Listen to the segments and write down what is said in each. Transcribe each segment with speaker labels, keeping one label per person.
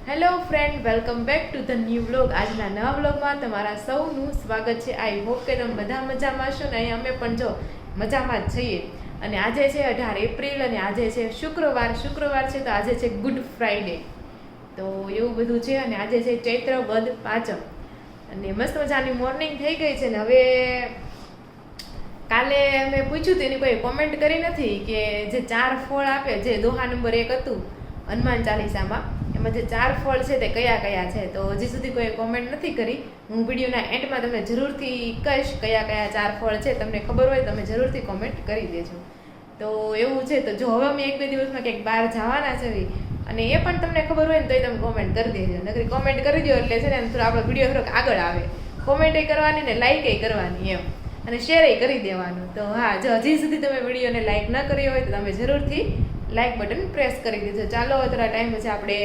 Speaker 1: Hello friend, welcome back to the new vlog. આજના નવા વ્લોગમાં તમારા સૌનું સ્વાગત છે. આઈ હોપ કે તમે બધા મજામાં છો ને અહીં અમે પણ જો મજામાં જ છીએ. અને આજે છે 18 એપ્રિલ અને આજે છે શુક્રવાર છે તો આજે છે ગુડ ફ્રાઈડે. તો એવું બધું છે અને આજે છે ચૈત્ર વદ પાંચમ અને મસ્ત મજાની મોર્નિંગ થઈ ગઈ છે ને હવે કાલે મેં પૂછ્યું તો એની કોઈ કોમેન્ટ કરી નથી કે જે 4 ફળ આપે, જે દોહા નંબર 1 હતું હનુમાન ચાલીસામાં, એમાં જે 4 ફળ છે તે કયા કયા છે. તો હજી સુધી કોઈ કોમેન્ટ નથી કરી. હું વિડીયોના એન્ડમાં તમને જરૂરથી કહીશ કયા કયા 4 ફળ છે. તમને ખબર હોય તમે જરૂરથી કોમેન્ટ કરી દેજો. તો એવું છે. તો જો હવે અમે 1-2 દિવસમાં ક્યાંક બહાર જવાના છે અને એ પણ તમને ખબર હોય ને તો તમે કોમેન્ટ કરી દેજો. નકરી કોમેન્ટ કરી દો એટલે છે ને થોડો આપણો વિડીયો થોડોક આગળ આવે. કોમેન્ટે કરવાની ને લાઈકે કરવાની એમ, અને શેરે કરી દેવાનું. તો હા, જો હજી સુધી તમે વિડીયોને લાઈક ન કર્યો હોય તો તમે જરૂરથી લાઈક બટન પ્રેસ કરી દેજો. ચાલો હવે થોડા ટાઈમ પછી આપણે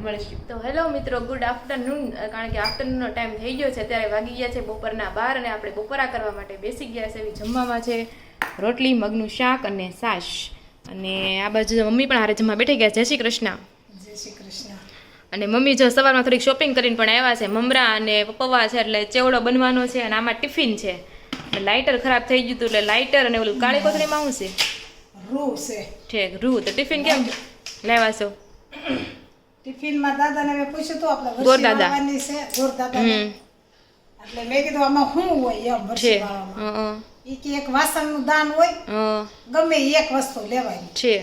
Speaker 1: મળીશું. તો હેલો મિત્રો, ગુડ આફ્ટરનૂન. કારણ કે આફ્ટરનૂનનો ટાઈમ થઈ ગયો છે. અત્યારે વાગી ગયા છે બપોરના 12 અને આપણે બપોરા કરવા માટે બેસી ગયા છે. એવી જમવામાં છે રોટલી, મગનું શાક અને છાશ. અને આ બાજુ મમ્મી પણ હારે જમવા બેઠી ગયા. જય શ્રી કૃષ્ણ.
Speaker 2: જય શ્રી કૃષ્ણ.
Speaker 1: અને મમ્મી જો સવારમાં થોડીક શોપિંગ કરીને પણ આવ્યા છે. મમરા અને પૌવા છે એટલે ચેવડો બનવાનો છે અને આમાં ટિફિન છે. લાઇટર ખરાબ થઈ ગયું હતું એટલે લાઇટર અને ઓલું કાળી કોથળીમાં શું છે?
Speaker 2: રૂ છે.
Speaker 1: ઠીક, રૂ. તો ટિફિન કેમ લેવા છો?
Speaker 2: ટિફિનમાં દાદાને મેં પૂછ્યું હતું આપણે
Speaker 1: ગોર
Speaker 2: વર્ષી
Speaker 1: દાદા.
Speaker 2: વાળવાની છે, ગોર દાદાને. એટલે મેં કીધું આમાં શું હોય એમ વર્ષી વાળવામાં. ઈ કે એક વાસણનું દાન હોય, ગમે એક વસ્તુ લેવાની
Speaker 1: છે.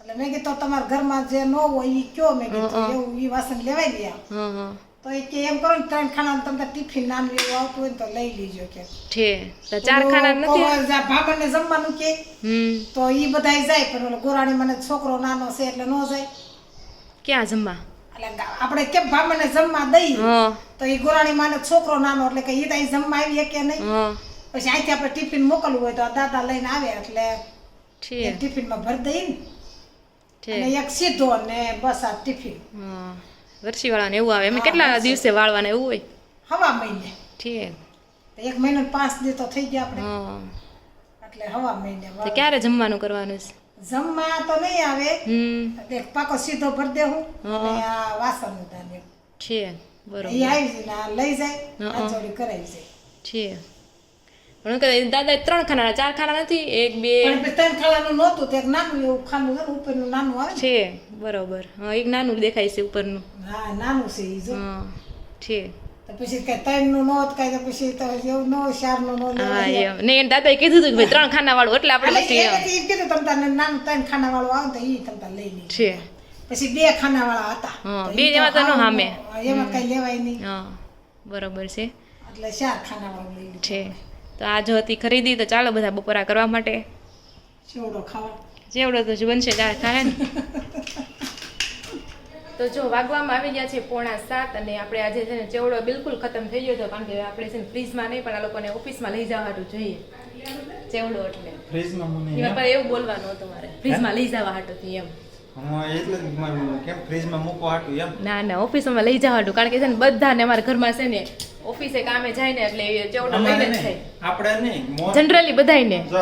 Speaker 2: એટલે મેં કીધું તમારા ઘરમાં જે ન હોય ઈ કયો. મેં કીધું એવું ઈ વાસણ લેવાય ગયા. તો એ કે એમ કરો ને 3 ખાના તમને ટિફિન નાનું એવું આવતું હોય ને તો લઈ લીજો કે.
Speaker 1: છે. તો 4 ખાના નથી?
Speaker 2: ભાભણને જમવાનું કે તો ઈ બધાય જાય, પણ ઓલો ગોરાણી મને છોકરો નાનો છે એટલે ન જાય.
Speaker 1: ક્યાં જમવા?
Speaker 2: એટલે આપણે કેમ ભાભણને જમવા દઈ તો ઈ ગોરાણી માને છોકરો નાનો એટલે કે ઈ તો જમવા આવી કે નહીં. પછી અહીંથી આપણે ટિફિન મોકલવું હોય તો આ દાદા લઈને આવે એટલે ટિફિનમાં ભરી દઈ ને, અને એક સીધો ને બસ આ ટિફિન.
Speaker 1: વર્ષી વાળાને એવું આવે. એમ કેટલા દિવસે વાળવાના એવું હોય?
Speaker 2: હવા મહિને.
Speaker 1: ઠીક.
Speaker 2: 1 મહિનો 5 દિવસ તો થઈ ગયા આપણે, એટલે હવા મહિને.
Speaker 1: તો ક્યારે જમવાનું કરવાનું છે?
Speaker 2: જમવા તો નહીં આવે, એક પાકો સીધો ભરી દેવું અને આ વાસણનું દાન
Speaker 1: છે. બરોબર.
Speaker 2: એ આવી જાય ને આ લઈ જાય, આ ચોરી કરાવી જાય
Speaker 1: છે. પણ દાદા 3 ખાના, 4 ખાના નથી? 1 2
Speaker 2: પણ 3 ખાવાનું નહોતું, તો એક નાનું એવું ખાનું છે ને ઉપરનું નાનું આવે
Speaker 1: છે. બરોબર. હા, એક નાનું દેખાય છે ઉપરનું.
Speaker 2: હા, નાનું છે ઈ જો.
Speaker 1: છે.
Speaker 2: તો પછી કઈ 3 નું નહોત કઈ, તો પછી તો એવું ન 4 નું ન
Speaker 1: હા
Speaker 2: લેવાય.
Speaker 1: એમ નહીં, દાદાએ કીધું હતું કે ભાઈ 3 ખાના વાળું એટલે આપણે પછી
Speaker 2: ઈ કીધું તમ તાર નાનું 3 ખાના વાળું આવે તો ઈ તમ તાર લઈ લે.
Speaker 1: છે.
Speaker 2: પછી 2 ખાના વાળા હતા.
Speaker 1: હા,
Speaker 2: તો
Speaker 1: 2
Speaker 2: ઈ
Speaker 1: જેવા તો ન સામે.
Speaker 2: એમાં કઈ લેવાય નહીં.
Speaker 1: હા, બરોબર છે.
Speaker 2: એટલે 4 ખાના વાળું લઈ લીધું.
Speaker 1: છે. તો આ જો હતી ખરીદી. તો ચાલો બધા બપોરા કરવા માટે.
Speaker 2: ચેવડો ખાવા.
Speaker 1: ચેવડો તો બનશે, ચાર ખાય ને. તો જો વાગવામાં આવી ગયા છે 6:45 અને આપણે આજે છે ને ચેવડો બિલકુલ ખતમ થઈ ગયો હતો, કારણ કે આપણે છે ને ફ્રીજમાં નહીં પણ આ લોકોને ઓફિસમાં લઈ જવા હાટું જોઈએ ચેવડો. એટલે
Speaker 3: ફ્રીજમાં મને
Speaker 1: એમાં પણ એવું બોલવાનું હતું મારે, ફ્રીજમાં લઈ જવા હાટું એમ.
Speaker 3: એટલે કેમ ફ્રીજમાં મૂકો હાટું એમ?
Speaker 1: ના, ઓફિસમાં લઈ જવા હાટું, કારણ કે છે ને બધાને અમારા ઘરમાં છે ને ઓફિસે કામે જાય ને એટલે ચેવડો લઈને જ થાય.
Speaker 3: આપણે નહીં,
Speaker 1: જનરલી બધાયને.
Speaker 3: જો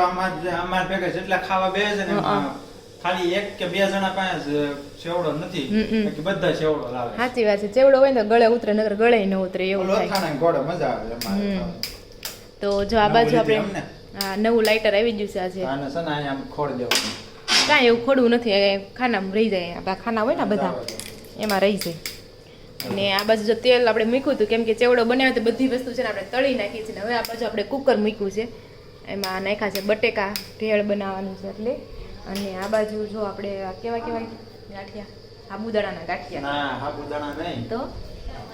Speaker 3: અમાર ભેગા જેટલા ખાવા બે છે ને ખાલી 1 કે 2 જણા પાસે ચેવડો નથી, બાકી બધા ચેવડો લાવે.
Speaker 1: સાચી વાત છે. ચેવડો હોય ને તો ગળે ઉતરે, નકર ગળે ન ઉતરે એવું થાય.
Speaker 3: લોથાના ગોળે મજા આવે અમારે.
Speaker 1: તો જો આ બાજુ આપણે હા નવું લાઇટર આવી ગયું છે આજે.
Speaker 3: આને છે ને અહીંયા ખોડ દેવાનું.
Speaker 1: કાંઈ એવું ખોડવું નથી, ખાનામાં રહી જાય. આપણા ખાના હોય ને બધા એમાં રહી જાય. અને આ બાજુ જો તેલ આપણે મૂક્યું હતું, કેમ કે ચેવડો બનાવ્યો તો બધી વસ્તુ છે ને આપણે તળી નાખી છે ને હવે આ બાજુ આપણે કુકર મૂક્યું છે, એમાં નાખ્યા છે બટેકા, ભેળ બનાવવાનું છે એટલે. અને આ બાજુ જો આપણે કેવા ગાંઠિયા, સાબુદાણાના ગાંઠિયા.
Speaker 3: ના, સાબુદાણા નહીં,
Speaker 1: તો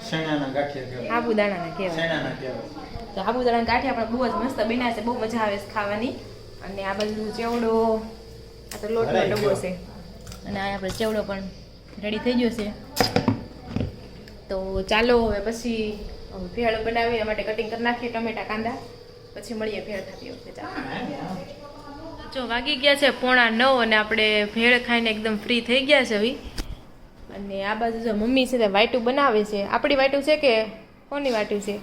Speaker 3: શેણાના ગાંઠિયા કહેવાય.
Speaker 1: સાબુદાણાના કહેવાય.
Speaker 3: શેણાના કહેવાય.
Speaker 1: તો સાબુદાણાના ગાંઠિયા પણ બહુ જ મસ્ત બન્યા છે, બહુ મજા આવે છે ખાવાની. અને આ બાજુ ચેવડો, આ તો લોટનો ડબ્બો છે અને આ આપણે ચેવડો પણ રેડી થઈ ગયો છે. તો ચાલો હવે પછી ભેળ બનાવી માટે કટિંગ કરી નાખીએ, ટમેટા કાંદા, પછી મળીએ ભેળ થતી વખતે. ચાલો. જો વાગી ગયા છે 8:45 અને આપણે ભેળ ખાઈને એકદમ ફ્રી થઈ ગયા છે હવે. અને આ બાજુ જો મમ્મી છે તે વાટું બનાવે છે. આપણી વાટું છે કે કોની વાટું છે?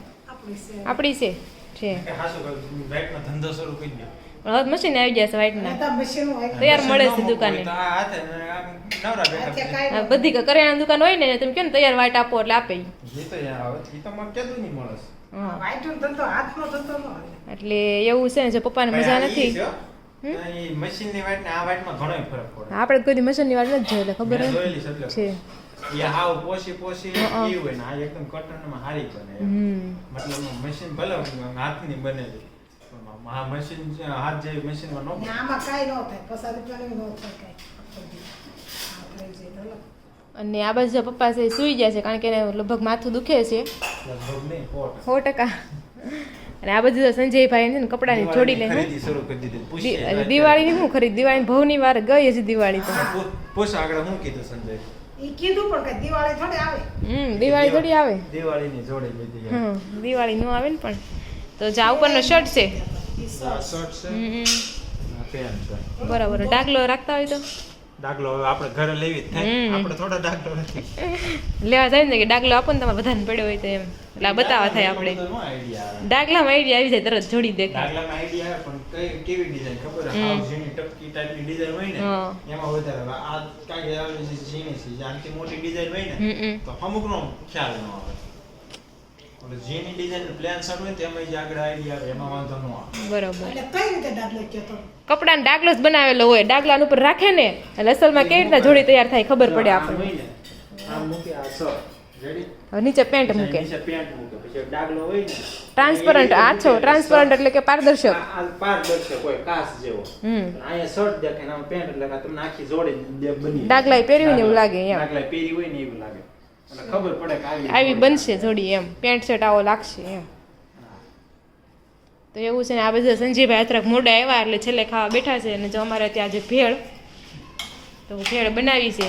Speaker 1: આપણી છે.
Speaker 3: હાસુ ભાઈ બેકનો ધંધો શરૂ કરી દો.
Speaker 1: હવે મશીન આવી જશે વાઈટના
Speaker 2: નતા મશીનો હોય.
Speaker 1: તૈયાર મળે છે
Speaker 3: મશીન ન
Speaker 1: દુકાને.
Speaker 3: મૂકવું હોય તો આ હાથે આમ નવરા બેઠા
Speaker 2: અત્યારે
Speaker 3: બેઠા.
Speaker 2: કાંઈ
Speaker 1: આ બધી કરિયાણા દુકાન હોય ને તમે કહો ને તૈયાર વાઈટ આપો એટલે આપે ઈ.
Speaker 3: ઈ તો યાર આવે ઈ તો મને કીધું નહીં મળે છે.
Speaker 1: હા
Speaker 2: વાઈટનો ધંધો, હાથનો ધંધો ન હાલે.
Speaker 1: એટલે એવું છે ને જો પપ્પાને મજા
Speaker 3: ભાઈ, આ
Speaker 1: નથી
Speaker 3: ઈ છે હો. ઈ મશીનની વાટ ને આ વાટમાં ઘણોય ફરક પડે.
Speaker 1: આપણે કોઈ દી મશીનની વાત નથી જોઈ એટલે ખબર
Speaker 3: મેં
Speaker 1: નથી.
Speaker 3: જોયેલી છે એટલે.
Speaker 1: છે
Speaker 3: ઈ હાવ પોસી
Speaker 1: હા.
Speaker 3: ઈ હોય ને આ એકદમ કટનમાં હારી બને એમ. મતલબ મશીન ભલે હાથની બનેલી પણ આ મશીન છે, હાથ જેવી મશીનમાં ન
Speaker 2: ને
Speaker 3: બને.
Speaker 2: આમાં કાંઈ ન થાય, પસાર રૂપિયાનું ન થાય કાંઈ. આખો દી. આ થઈ જાય તો અલગ.
Speaker 1: અને આ બાજુ જો પપ્પા છે એ સૂઈ ગયા છે કારણ કે એને લગભગ માથું દુખે છે
Speaker 3: લગભગ નહીં,
Speaker 1: 100%. અને આ બધું તો સંજયભાઈ છે ને કપડાની જોડી લઈને
Speaker 3: ખરીદી શરૂ કરી દીધી. પૂછીએ
Speaker 1: દિવાળીની શું ખરીદ દિવાળી ભવની વાર ગઈ હજી દિવાળી તો
Speaker 3: પૂછ આગળ શું કીધું સંજય?
Speaker 2: ઈ કીધું પણ કે દિવાળી થોડી આવે.
Speaker 1: દિવાળી થોડી આવે.
Speaker 3: દિવાળીની જોડી લીધી.
Speaker 1: દિવાળી નો આવે ને પણ તો જા ઉપરનો શર્ટ છે
Speaker 2: ઈ
Speaker 3: આ શર્ટ છે, આ પેન્ટ છે.
Speaker 1: બરાબર ડાકલો રાખતા હોય તો
Speaker 3: દાખલો હવે આપણે ઘરે લેવી જ થાય. આપણે થોડા દાખલો નથી.
Speaker 1: લેવા જાય ને કે ડાકલો આપો ને તમારે બધાને પડ્યો હોય તો એમ એટલે આ બતાવવા થાય આપણે
Speaker 3: બધો નો idea આવે.
Speaker 1: ડાકલામાં આઈડિયા આવી જાય તરત જોડી દેખાય.
Speaker 3: દાખલામાં idea આવે પણ કેવી ડિઝાઇન ખબર છે? હાવ ઝીણી ટપકી ટાઈપની ડિઝાઇન હોય ને
Speaker 1: હા.
Speaker 3: એમાં વધારે આવે. આ કાંઈ આવે છે ઝીણી છે, જે આનાથી મોટી ડિઝાઇન હોય ને તો અમુકનો ખ્યાલ ન આવે. એટલે ઝીણી ડિઝાઇન પ્લેન શર્ટ હોય ને તો એમાં જે આગળ idea આવે એમાં વાંધો ન આવે.
Speaker 1: બરાબર
Speaker 2: એટલે કઈ રીતે દાખલો કયો તો?
Speaker 1: કપડાનો ડાકલો જ બનાવેલો હોય ડાકલાનું ઉપર રાખે ને એટલે અસલમાં કેવી રીતના જોડી તૈયાર થાય ખબર પડે
Speaker 3: આમ
Speaker 1: આપણને.
Speaker 3: હોય ને, આમ મૂકી આ શર્ટ. રેડી?
Speaker 1: હવે નીચે પેન્ટ મૂકે
Speaker 3: નીચે પેન્ટ મૂકે. પછી ડાગલો હોય ને
Speaker 1: ટ્રાન્સપરન્ટ આછો ટ્રાન્સપરન્ટ એટલે કે પારદર્શક.
Speaker 3: આ પારદર્શક હોય, કાચ જેવો.
Speaker 1: હમ
Speaker 3: અહીંયા શર્ટ દેખાય ને આમાં પેન્ટ એટલે કે તમને આખી જોડી બની
Speaker 1: ડાગલાએ પહેર્યું ને એવું લાગે એમ.
Speaker 3: ડાગલાએ પહેરી હોય ને એવું લાગે. એટલે ખબર પડે કે
Speaker 1: આવી બનશે જોડી એમ પેન્ટ શર્ટ આવો લાગશે એમ. તો એવું છે ને આ બધા સંજયભાઈ અત્યારે મોડા આવ્યા એટલે છેલ્લે ખાવા બેઠા છે અને જો અમારે ત્યાં જે ભેળ તો ભેળ બનાવી છે.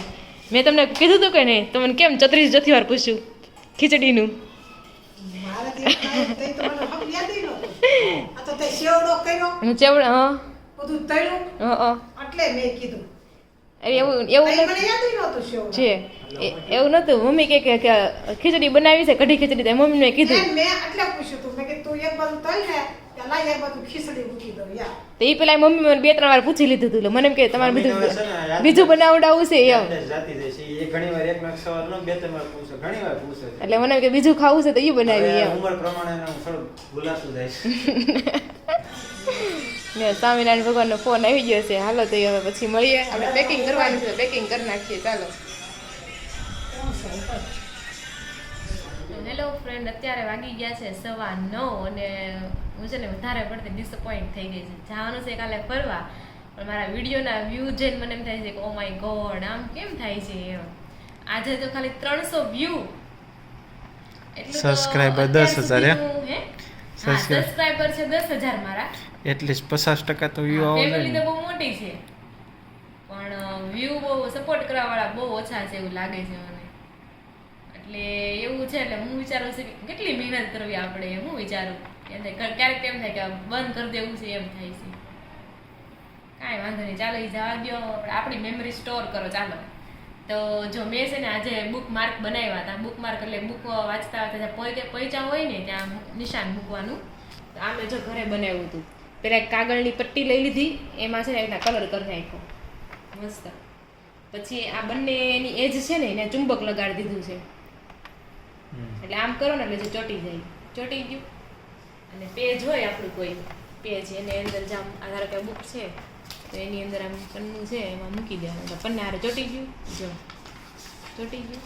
Speaker 1: મેં તમને કીધું હતું કે નહીં તમને કેમ 34 વાર પૂછ્યું ખીચડીનું.
Speaker 2: મારે તે કાંઈ તઈ તો મને હમ યાદ ય નહોતું. આ તો તે શેવડો કર્યો,
Speaker 1: હું ચેવડ
Speaker 2: બધું તળ્યું, એટલે મેં કીધું.
Speaker 1: એવું
Speaker 2: તઈ
Speaker 1: એવું
Speaker 2: મને યાદ ય નહોતું શેવડો.
Speaker 1: છે એવું નહોતું. મમ્મી કે ખીચડી બનાવી છે કઢી ખીચડી તો મમ્મીને કીધું
Speaker 2: એમ મેં એટલે પૂછ્યું તું, મેં કીધું તું એક બાજુ તળ ને પેલા એક બાજુ ખીચડી મૂકી દઉં યાર.
Speaker 1: તો એ પેલા મમ્મી મને 2-3 વાર પૂછી લીધું હતું એટલે મને એમ કે તમારે બીજું બનાવડાવું છે એમ.
Speaker 3: જાતી જાય છે. એ ઘણીવાર એક ના સવાર નો બે ત્રણ વાર પૂછે, ઘણીવાર પૂછે છે.
Speaker 1: એટલે મને એમ કે બીજું ખાવું છે તો એ બનાવી
Speaker 3: હવે
Speaker 1: એમ.
Speaker 3: ઉંમર પ્રમાણે એનું થોડું ભૂલાતું જાય છે.
Speaker 1: ને સ્વામિનારાયણ ભગવાનનો ફોન આવી ગયો છે. હાલો તો હવે પછી મળીએ. આપણે પેકિંગ કરવાનું છે પેકિંગ કરી નાખીએ ચાલો. હેલો ફ્રેન્ડ, અત્યારે વાગી ગયા છે 9:15 અને હું છે ને વધારે પડતી ડિસઅપોઇન્ટ થઈ ગઈ છે. જવાનું છે કાલે ફરવા પણ મારા વિડીયોના વ્યૂ જોઈને મને એમ થાય છે કે ઓ માય ગોડ આમ કેમ થાય છે એમ. આજે તો ખાલી 300 વ્યૂ
Speaker 3: Subscriber 10,000
Speaker 1: હે? હા, સબસ્ક્રાઇબર છે 10,000 મારા.
Speaker 3: એટલીસ્ટ 50% તો વ્યૂ
Speaker 1: ફેમિલી તો બહુ મોટી છે પણ વ્યૂ બહુ સપોર્ટ કરવા વાળા બહુ ઓછા છે એવું લાગે છે મને. એટલે એવું છે એટલે હું વિચારું છું કે કેટલી મહેનત કરવી આપણે હું વિચારું એમ થાય ક્યારેક એમ થાય કે બંધ કરી દેવું છે એમ થાય છે. કાંઈ વાંધો નહીં ચાલો એ જવા દો. આપણી મેમરી સ્ટોર કરો ચાલો. તો જો મેં છે ને આજે બુક માર્ક બનાવ્યા હતા. બુક માર્ક એટલે બુક વાંચતા હતા પૈચા હોય ને ત્યાં નિશાન મૂકવાનું. તો આ મેં જો ઘરે બનાવ્યું હતું. પેલા એક કાગળની પટ્ટી લઈ લીધી એમાં છે ને એના કલર કરી નાખ્યો મસ્ત. પછી આ બંનેની એજ છે ને એને ચુંબક લગાડી દીધું છે એટલે આમ કરો ને એટલે જે ચોટી જાય ચોટી ગયું. અને પેજ હોય આપણું કોઈ પેજ એને અંદર જામ આધાર કે બુક છે તો એની અંદર આમ પન્નું છે એમાં મૂકી દેવાનું એટલે પન્ના હારે ચોટી ગયું. જો ચોટી ગયું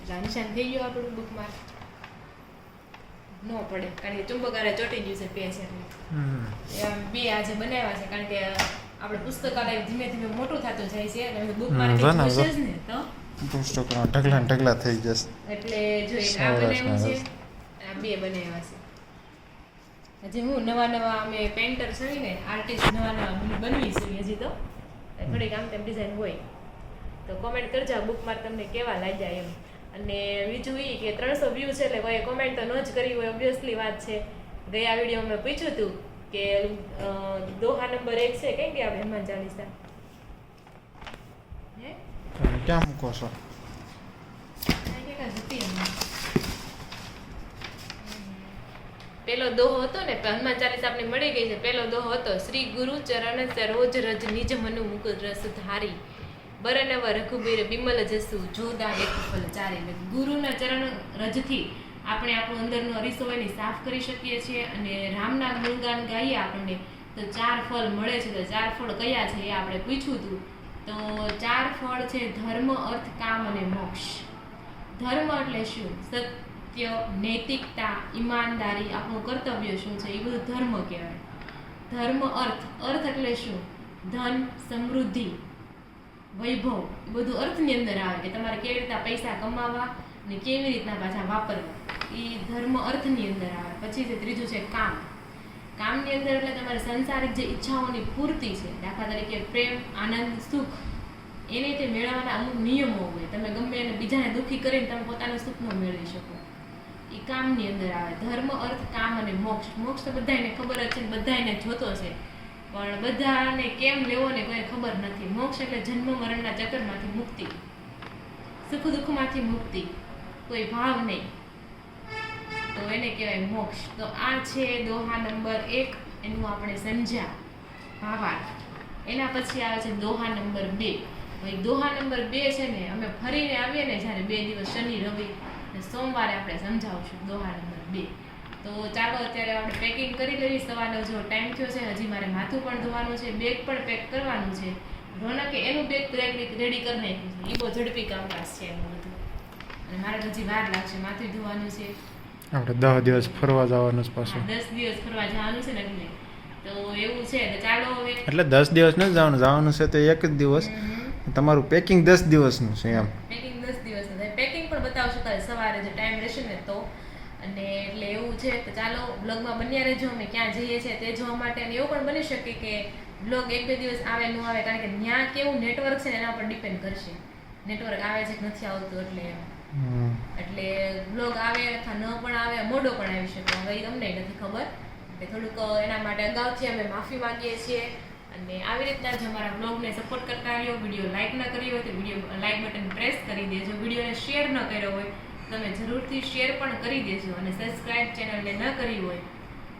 Speaker 1: એટલે આ નિશાન થઈ ગયું આપણું બુક માર્ક ન પડે કારણ કે ચુંબક હારે ચોટી ગયું છે પેજ એટલે એમ બે આજે બનાવ્યા છે કારણ કે આપણે પુસ્તકાલય ધીમે ધીમે મોટું થતું જાય છે એટલે બુક માર્ક જોશે જ ને તો
Speaker 3: પુસ્તકો ઢગલા થઈ જશે.
Speaker 1: એટલે જો એક આ બનાવ્યું છે આ બે બનાવ્યા છે. હજી હું નવા અમે પેન્ટર છે ને આર્ટિસ્ટ નવા બનવી છે હજી તો થોડીક આમ તેમ ડિઝાઇન હોય તો કોમેન્ટ કરજો બુક માર્ક તમને કેવા લાગ્યા એમ. અને બીજું એ કે 300 વ્યૂ છે એટલે કોઈ કોમેન્ટ તો ન જ કરી હોય ઓબ્વિયસલી વાત છે. ગયા વિડીયો મેં પૂછ્યું હતું કે દોહા નંબર 1 છે કઈ ગયા હનુમાન ચાલીસા હે
Speaker 3: ક્યાં મૂકો છો?
Speaker 1: પેલું પહેલો દોહો હતો ને હનુમાન ચાલીસા આપને મળી ગઈ છે. પહેલો દોહો હતો શ્રી ગુરુ ચરણ સરોજ રજ નિજ મનુ મુકુદ રસ ધારી બરનવ રઘુબીર બિમલ જસુ જોદા એક ફલ ચારે. ગુરુના ચરણ રજથી આપણે આપણું અંદરનો અરીસો હોય ને સાફ કરી શકીએ છીએ અને રામના ગુણગાન ગાઈએ આપણને તો 4 ફળ મળે છે. તો 4 ફળ કયા છે એ આપણે પૂછ્યું હતું. તો 4 ફળ છે ધર્મ, અર્થ, કામ અને મોક્ષ. ધર્મ એટલે શું? સત્ય, નૈતિકતા, ઈમાનદારી, આપણું કર્તવ્ય શું છે એ બધું ધર્મ કહેવાય. ધર્મ. અર્થ એટલે શું? ધન, સમૃદ્ધિ, વૈભવ, એ બધું અર્થની અંદર આવે કે તમારે કેવી રીતના પૈસા કમાવા અને કેવી રીતના પાછા વાપરવા, એ ધર્મ અર્થની અંદર આવે. પછી છે ત્રીજું છે કામ. કામની અંદર એટલે તમારે સંસારિક જે ઈચ્છાઓની પૂર્તિ છે, દાખલા તરીકે પ્રેમ, આનંદ, સુખ, એને તે મેળવવાના અમુક નિયમો હોય. તમે ગમે એને બીજાને દુઃખી કરીને તમે પોતાનું સુખ ન મેળવી શકો, એ કામની અંદર આવે. ધર્મ, અર્થ, કામ અને મોક્ષ. મોક્ષ તો બધાને ખબર જ છે, બધાને જોતો છે, પણ બધાને કેમ લેવો ને કોઈ ખબર નથી. મોક્ષ એટલે જન્મ મરણના ચક્કરમાંથી મુક્તિ, સુખ દુઃખમાંથી મુક્તિ, કોઈ ભાવ નહીં, તો એને કહેવાય મોક્ષ. તો આ છે દોહા નંબર 1, એનું આપણે સમજ્યા ભાવાર્થ. એના પછી આવે છે દોહા નંબર 2. ભાઈ દોહા નંબર 2 છે ને અમે ફરીને આવીએ ને જ્યારે 2 દિવસ શનિ રવિ અને સોમવારે આપણે સમજાવશું દોહા નંબર 2. તો ચાલો અત્યારે આપણે પેકિંગ કરી લઈએ. સવારનો જો ટાઈમ થયો છે, હજી મારે માથું પણ ધોવાનું છે, બેગ પણ પેક કરવાનું છે. રોનકે એનું બેગ રેડી કરી નાખ્યું છે, એ બહુ ઝડપી કામકાજ છે એનું બધું, અને મારે હજી વાર લાગશે. માથું ધોવાનું છે,
Speaker 3: આપણે 10 દિવસ ફરવા જવાનું છે પાછું.
Speaker 1: 10 દિવસ ફરવા જવાનું છે ને એટલે તો એવું છે. તો ચાલો હવે
Speaker 3: એટલે 10 દિવસ નથી જવાનું છે તો એક જ દિવસ. તમારું પેકિંગ 10 દિવસનું છે એમ.
Speaker 1: પેકિંગ 10 દિવસનું થાય. પેકિંગ પણ બતાવશું કાલે સવારે જે ટાઈમ રહેશે ને તો. અને એટલે એવું છે. તો ચાલો બ્લોગમાં બન્યા રહેજો. અમે ક્યાં જઈએ છીએ તે જોવા માટે. અને એવું પણ બની શકે કે બ્લોગ 1-2 દિવસ આવે ન આવે, કારણ કે ત્યાં કેવું નેટવર્ક છે એના પર ડિપેન્ડ કરશે. નેટવર્ક આવે છે કે નથી આવતું, એટલે બ્લોગ આવે અથવા ન પણ આવે, મોડો પણ આવી શકે. હવે એ તમને નથી ખબર, એટલે થોડુંક એના માટે અગાઉથી અમે માફી માંગીએ છીએ. અને આવી રીતના જ અમારા બ્લોગને સપોર્ટ કરતા રહ્યો. વિડીયો લાઇક ન કર્યો હોય તો વિડીયો લાઇક બટન પ્રેસ કરી દેજો. વિડીયોને શેર ન કર્યો હોય તમે જરૂરથી શેર પણ કરી દેજો. અને સબસ્ક્રાઇબ ચેનલને ન કરી હોય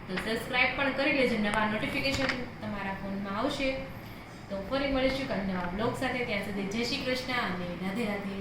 Speaker 1: તો સબસ્ક્રાઇબ પણ કરી લેજો. નવા નોટિફિકેશન તમારા ફોનમાં આવશે. તો ફરી મળીશું નવા બ્લોગ સાથે. ત્યાં સુધી જય શ્રી કૃષ્ણ અને રાધે રાધે.